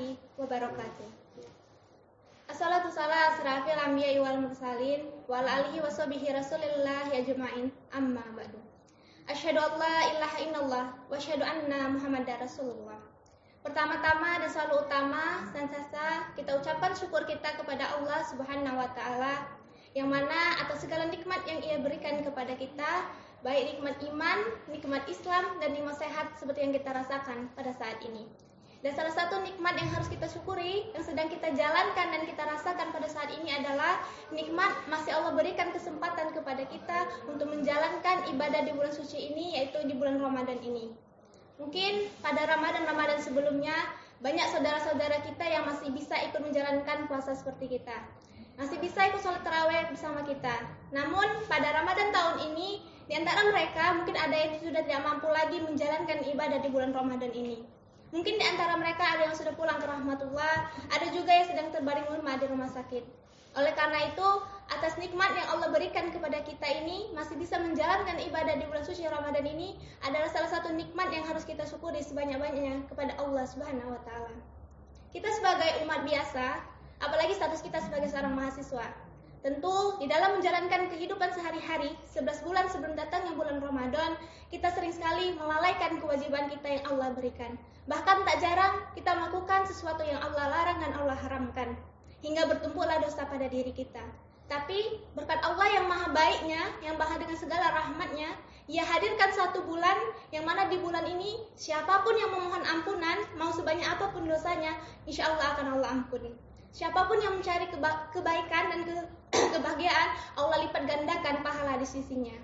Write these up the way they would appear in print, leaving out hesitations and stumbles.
warahmatullahi wabarakatuh. Assalatu salam asrafil anbiya'i wal mursalin wa ala alihi wa sahbihi rasulillah ajma'in, amma ba'du. Asyhadu an la ilaha illallah wa asyhadu anna Muhammadar Rasulullah. Pertama-tama dan selalu utama, senantiasa kita ucapkan syukur kita kepada Allah Subhanahu wa taala yang mana atas segala nikmat yang Ia berikan kepada kita, baik nikmat iman, nikmat Islam, dan nikmat sehat seperti yang kita rasakan pada saat ini. Dan salah satu nikmat yang harus kita syukuri, yang sedang kita jalankan dan kita rasakan pada saat ini adalah nikmat masih Allah berikan kesempatan kepada kita untuk menjalankan ibadah di bulan suci ini, yaitu di bulan Ramadan ini. Mungkin pada Ramadan sebelumnya, banyak saudara-saudara kita yang masih bisa ikut menjalankan puasa seperti kita. Masih bisa ikut sholat tarawih bersama kita. Namun pada Ramadan tahun ini, di antara mereka mungkin ada yang sudah tidak mampu lagi menjalankan ibadah di bulan Ramadan ini. Mungkin di antara mereka ada yang sudah pulang ke rahmatullah, ada juga yang sedang terbaring lemah di rumah sakit. Oleh karena itu, atas nikmat yang Allah berikan kepada kita ini, masih bisa menjalankan ibadah di bulan suci Ramadan ini adalah salah satu nikmat yang harus kita syukuri sebanyak-banyaknya kepada Allah Subhanahu wa taala. Kita sebagai umat biasa, apalagi status kita sebagai seorang mahasiswa, tentu di dalam menjalankan kehidupan sehari-hari 11 bulan sebelum datangnya bulan Ramadan, kita sering sekali melalaikan kewajiban kita yang Allah berikan. Bahkan tak jarang kita melakukan sesuatu yang Allah larang dan Allah haramkan, hingga bertumpuklah dosa pada diri kita. Tapi berkat Allah yang maha baiknya, yang maha dengan segala rahmatnya, Ia hadirkan satu bulan yang mana di bulan ini siapapun yang memohon ampunan, mau sebanyak apapun dosanya, insya Allah akan Allah ampuni. Siapapun yang mencari kebaikan dan kebahagiaan, Allah lipat gandakan pahala di sisinya.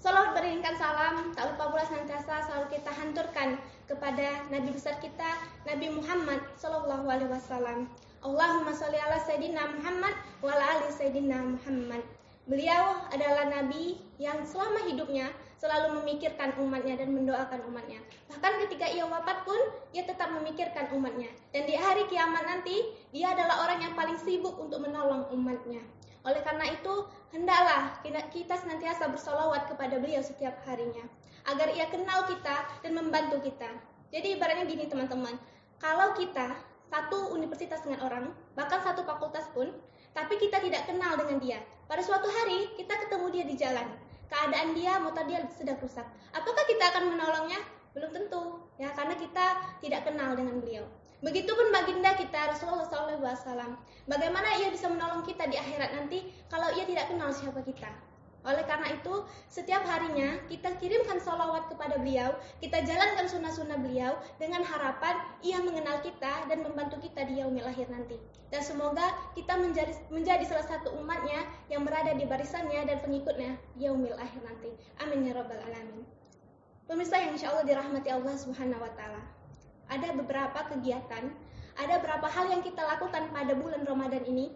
Salawat beriringkan salam, tak lupa pula senantiasa selalu kita hanturkan kepada Nabi besar kita, Nabi Muhammad Sallallahu Alaihi Wasallam. Allahumma sholli ala Sayyidina Muhammad wa ala ali Sayyidina Muhammad. Beliau adalah Nabi yang selama hidupnya selalu memikirkan umatnya dan mendoakan umatnya. Bahkan ketika ia wafat pun, ia tetap memikirkan umatnya. Dan di hari kiamat nanti, dia adalah orang yang paling sibuk untuk menolong umatnya. Oleh karena itu, hendaklah kita senantiasa bersolawat kepada beliau setiap harinya, agar ia kenal kita dan membantu kita. Jadi ibaratnya gini teman-teman, kalau kita satu universitas dengan orang, bahkan satu fakultas pun, tapi kita tidak kenal dengan dia, pada suatu hari kita ketemu dia di jalan, keadaan dia, motor dia sedang rusak, apakah kita akan menolongnya? Belum tentu, ya, karena kita tidak kenal dengan beliau. Begitupun baginda kita Rasulullah SAW. Bagaimana ia bisa menolong kita di akhirat nanti kalau ia tidak kenal siapa kita? Oleh karena itu, setiap harinya kita kirimkan salawat kepada beliau, kita jalankan sunnah-sunnah beliau dengan harapan ia mengenal kita dan membantu kita di yaumil akhir nanti. Dan semoga kita menjadi salah satu umatnya yang berada di barisannya dan pengikutnya di yaumil akhir nanti. Amin ya rabbal alamin. Pemirsa yang insya Allah dirahmati Allah Subhanahu wa taala. Ada beberapa kegiatan, ada beberapa hal yang kita lakukan pada bulan Ramadan ini.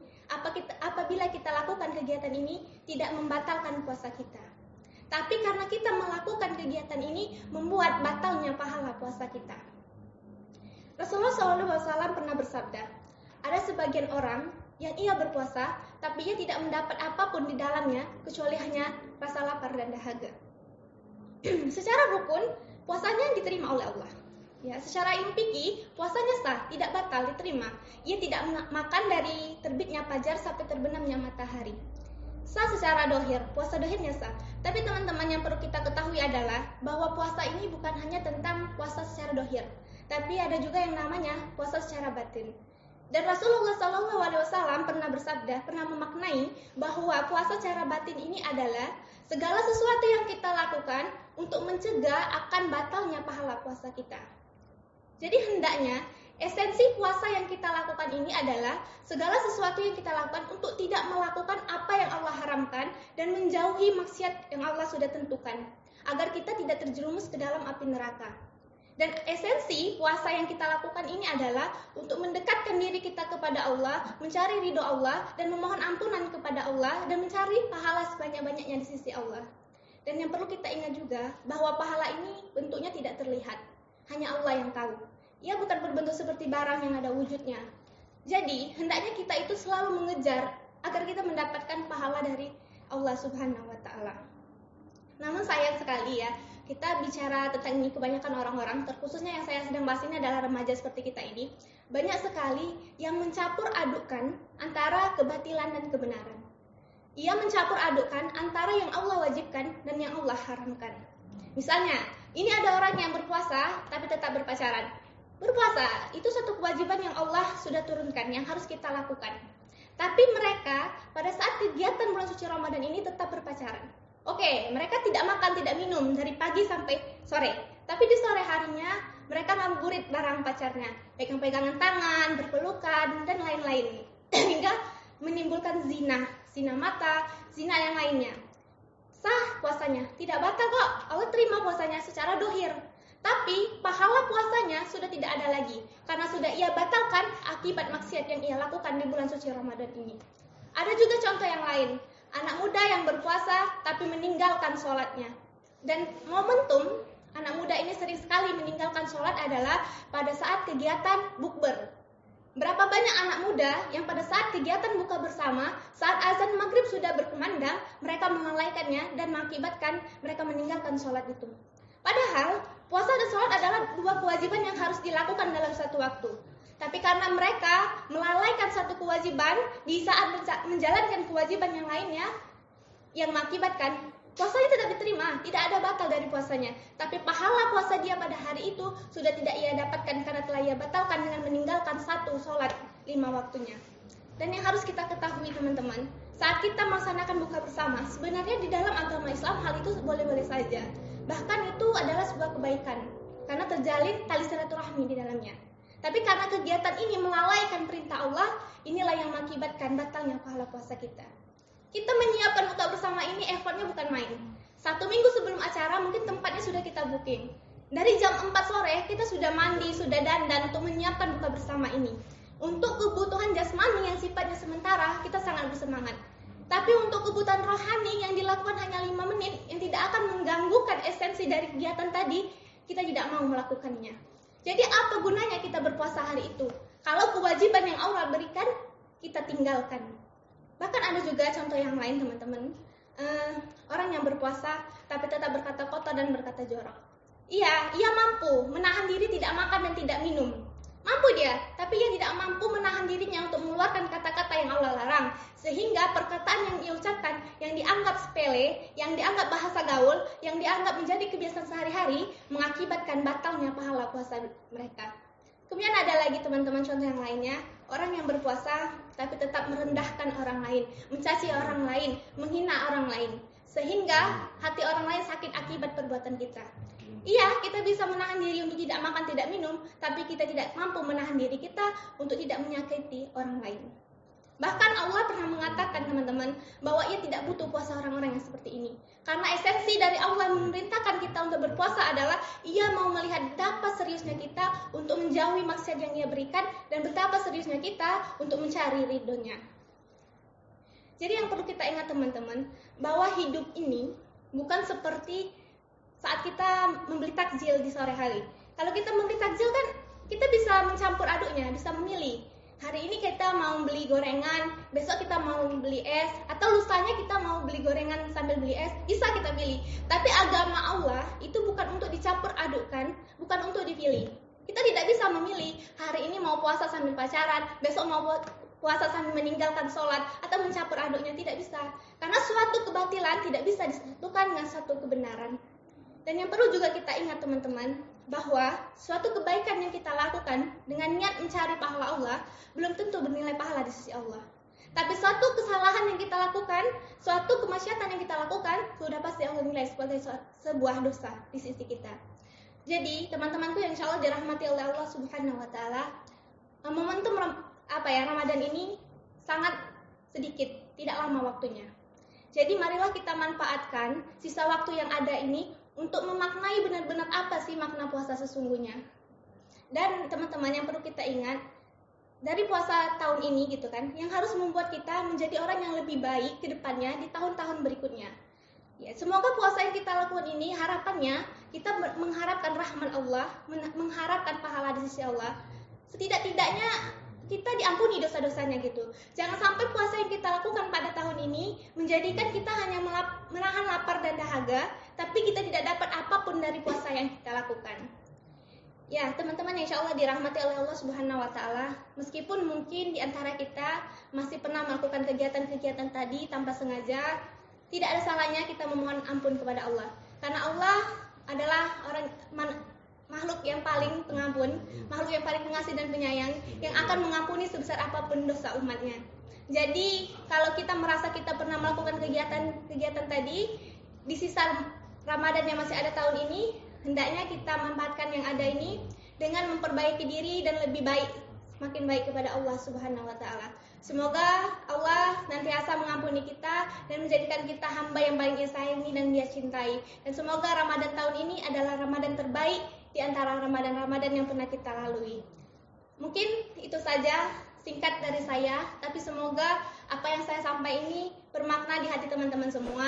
Apabila kita lakukan kegiatan ini tidak membatalkan puasa kita, tapi karena kita melakukan kegiatan ini membuat batalnya pahala puasa kita. Rasulullah SAW pernah bersabda, ada sebagian orang yang ia berpuasa, tapi ia tidak mendapat apapun di dalamnya kecuali hanya rasa lapar dan dahaga. Secara rukun puasanya diterima oleh Allah. Ya, secara ilmu fikih puasanya sah, tidak batal, diterima. Ia tidak makan dari terbitnya fajar sampai terbenamnya matahari. Sah secara dohir, puasa dohirnya sah. Tapi teman-teman yang perlu kita ketahui adalah bahwa puasa ini bukan hanya tentang puasa secara dohir, tapi ada juga yang namanya puasa secara batin. Dan Rasulullah SAW pernah bersabda, pernah memaknai bahwa puasa secara batin ini adalah segala sesuatu yang kita lakukan untuk mencegah akan batalnya pahala puasa kita. Jadi hendaknya esensi puasa yang kita lakukan ini adalah segala sesuatu yang kita lakukan untuk tidak melakukan apa yang Allah haramkan dan menjauhi maksiat yang Allah sudah tentukan, agar kita tidak terjerumus ke dalam api neraka. Dan esensi puasa yang kita lakukan ini adalah untuk mendekatkan diri kita kepada Allah, mencari ridho Allah, dan memohon ampunan kepada Allah, dan mencari pahala sebanyak-banyaknya di sisi Allah. Dan yang perlu kita ingat juga, bahwa pahala ini bentuknya tidak terlihat. Hanya Allah yang tahu. Ia bukan berbentuk seperti barang yang ada wujudnya. Jadi, hendaknya kita itu selalu mengejar agar kita mendapatkan pahala dari Allah Subhanahu wa taala. Namun sayang sekali ya, kita bicara tentang ini, kebanyakan orang-orang, terkhususnya yang saya sedang bahas ini adalah remaja seperti kita ini, banyak sekali yang mencampur adukkan antara kebatilan dan kebenaran. Ia mencampur adukkan antara yang Allah wajibkan dan yang Allah haramkan. Misalnya, ini ada orang yang berpuasa tapi tetap berpacaran. Berpuasa itu satu kewajiban yang Allah sudah turunkan, yang harus kita lakukan. Tapi mereka pada saat kegiatan bulan suci Ramadan ini tetap berpacaran. Oke, mereka tidak makan, tidak minum dari pagi sampai sore. Tapi di sore harinya mereka ngabuburit bareng pacarnya, pegang-pegangan tangan, berpelukan, dan lain-lain. Hingga menimbulkan zina mata, zina yang lainnya. Sah puasanya, tidak batal kok. Allah terima puasanya secara dohir. Tapi pahala puasanya sudah tidak ada lagi, karena sudah ia batalkan akibat maksiat yang ia lakukan di bulan suci Ramadan ini. Ada juga contoh yang lain. Anak muda yang berpuasa tapi meninggalkan sholatnya. Dan momentum anak muda ini sering sekali meninggalkan sholat adalah pada saat kegiatan bukber. Berapa banyak anak muda yang pada saat kegiatan buka bersama, saat azan maghrib sudah berkumandang, mereka melalaikannya dan mengakibatkan mereka meninggalkan sholat itu. Padahal puasa dan sholat adalah dua kewajiban yang harus dilakukan dalam satu waktu. Tapi karena mereka melalaikan satu kewajiban di saat menjalankan kewajiban yang lainnya, yang mengakibatkan puasanya tidak diterima, tidak ada batal dari puasanya. Tapi pahala puasa dia pada hari itu sudah tidak ia dapatkan karena telah ia batalkan dengan meninggalkan satu sholat 5 waktunya. Dan yang harus kita ketahui teman-teman, saat kita melaksanakan buka bersama, sebenarnya di dalam agama Islam hal itu boleh-boleh saja. Bahkan itu adalah sebuah kebaikan, karena terjalin tali silaturahmi di dalamnya. Tapi karena kegiatan ini melalaikan perintah Allah, inilah yang mengakibatkan batalnya pahala puasa kita. Kita menyiapkan buka bersama ini effortnya bukan main. 1 minggu sebelum acara mungkin tempatnya sudah kita booking. Dari jam 4 sore kita sudah mandi, sudah dandan untuk menyiapkan buka bersama ini. Untuk kebutuhan jasmani yang sifatnya sementara, kita sangat bersemangat. Tapi untuk kebutuhan rohani yang dilakukan hanya 5 menit, yang tidak akan mengganggukan esensi dari kegiatan tadi, kita tidak mau melakukannya. Jadi apa gunanya kita berpuasa hari itu? Kalau kewajiban yang Allah berikan, kita tinggalkan. Bahkan ada juga contoh yang lain teman-teman. Orang yang berpuasa tapi tetap berkata kotor dan berkata jorok. Iya, ia mampu menahan diri tidak makan dan tidak minum. Mampu dia, tapi ia tidak mampu menahan dirinya untuk mengeluarkan kata-kata yang Allah larang. Sehingga perkataan yang ia ucapkan, yang dianggap sepele, yang dianggap bahasa gaul, yang dianggap menjadi kebiasaan sehari-hari, mengakibatkan batalnya pahala puasa mereka. Kemudian ada lagi teman-teman contoh yang lainnya, orang yang berpuasa tapi tetap merendahkan orang lain, mencaci orang lain, menghina orang lain, sehingga hati orang lain sakit akibat perbuatan kita. Iya, kita bisa menahan diri untuk tidak makan, tidak minum, tapi kita tidak mampu menahan diri kita untuk tidak menyakiti orang lain. Bahkan Allah pernah mengatakan teman-teman bahwa ia tidak butuh puasa orang-orang yang seperti ini. Karena esensi dari Allah memerintahkan kita untuk berpuasa adalah ia mau melihat betapa seriusnya kita untuk menjauhi maksiat yang ia berikan dan betapa seriusnya kita untuk mencari ridhonya. Jadi yang perlu kita ingat teman-teman, bahwa hidup ini bukan seperti saat kita membeli takjil di sore hari. Kalau kita membeli takjil kan kita bisa mencampur aduknya, bisa memilih. Hari ini kita mau beli gorengan, besok kita mau beli es, atau lusanya kita mau beli gorengan sambil beli es, bisa kita pilih. Tapi agama Allah itu bukan untuk dicampur adukkan, bukan untuk dipilih. Kita tidak bisa memilih, hari ini mau puasa sambil pacaran, besok mau puasa sambil meninggalkan sholat, atau mencampur aduknya, tidak bisa. Karena suatu kebatilan tidak bisa disatukan dengan suatu kebenaran. Dan yang perlu juga kita ingat teman-teman, bahwa suatu kebaikan yang kita lakukan dengan niat mencari pahala Allah belum tentu bernilai pahala di sisi Allah. Tapi suatu kesalahan yang kita lakukan, suatu kemaksiatan yang kita lakukan, sudah pasti Allah nilai sebagai sebuah dosa di sisi kita. Jadi teman-temanku yang insya Allah dirahmati oleh Allah Subhanahu Wa Taala, momentum Ramadan ini sangat sedikit, tidak lama waktunya. Jadi marilah kita manfaatkan sisa waktu yang ada ini untuk memaknai benar-benar apa sih makna puasa sesungguhnya. Dan teman-teman yang perlu kita ingat, dari puasa tahun ini gitu kan, yang harus membuat kita menjadi orang yang lebih baik ke depannya di tahun-tahun berikutnya. Ya, semoga puasa yang kita lakukan ini harapannya kita mengharapkan rahmat Allah, mengharapkan pahala di sisi Allah. Setidak-tidaknya kita diampuni dosa-dosanya gitu. Jangan sampai puasa yang kita lakukan pada tahun ini menjadikan kita hanya menahan lapar dan dahaga, tapi kita tidak dapat apapun dari puasa yang kita lakukan. Ya, teman-teman yang insya Allah dirahmati oleh Allah Subhanahu wa Ta'ala, meskipun mungkin di antara kita masih pernah melakukan kegiatan-kegiatan tadi tanpa sengaja, tidak ada salahnya kita memohon ampun kepada Allah, karena Allah adalah makhluk yang paling pengampun, makhluk yang paling pengasih dan penyayang, yang akan mengampuni sebesar apapun dosa umatnya. Jadi kalau kita merasa kita pernah melakukan kegiatan tadi di sisa Ramadan yang masih ada tahun ini, hendaknya kita manfaatkan yang ada ini dengan memperbaiki diri dan lebih baik, semakin baik kepada Allah Subhanahu wa Ta'ala. Semoga Allah nantiasa mengampuni kita dan menjadikan kita hamba yang paling Dia sayangi dan Dia cintai. Dan semoga Ramadan tahun ini adalah Ramadan terbaik di antara Ramadan-Ramadan yang pernah kita lalui. Mungkin itu saja singkat dari saya, tapi semoga apa yang saya sampaikan ini bermakna di hati teman-teman semua.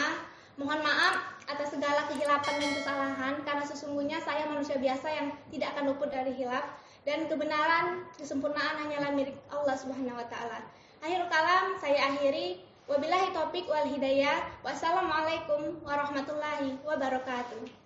Mohon maaf atas segala kehilapan dan kesalahan, karena sesungguhnya saya manusia biasa yang tidak akan luput dari hilaf, dan kebenaran, kesempurnaan hanyalah milik Allah Subhanahu wa Ta'ala. Akhirul kalam saya akhiri, wabillahi taufiq wal hidayah. Wassalamualaikum warahmatullahi wabarakatuh.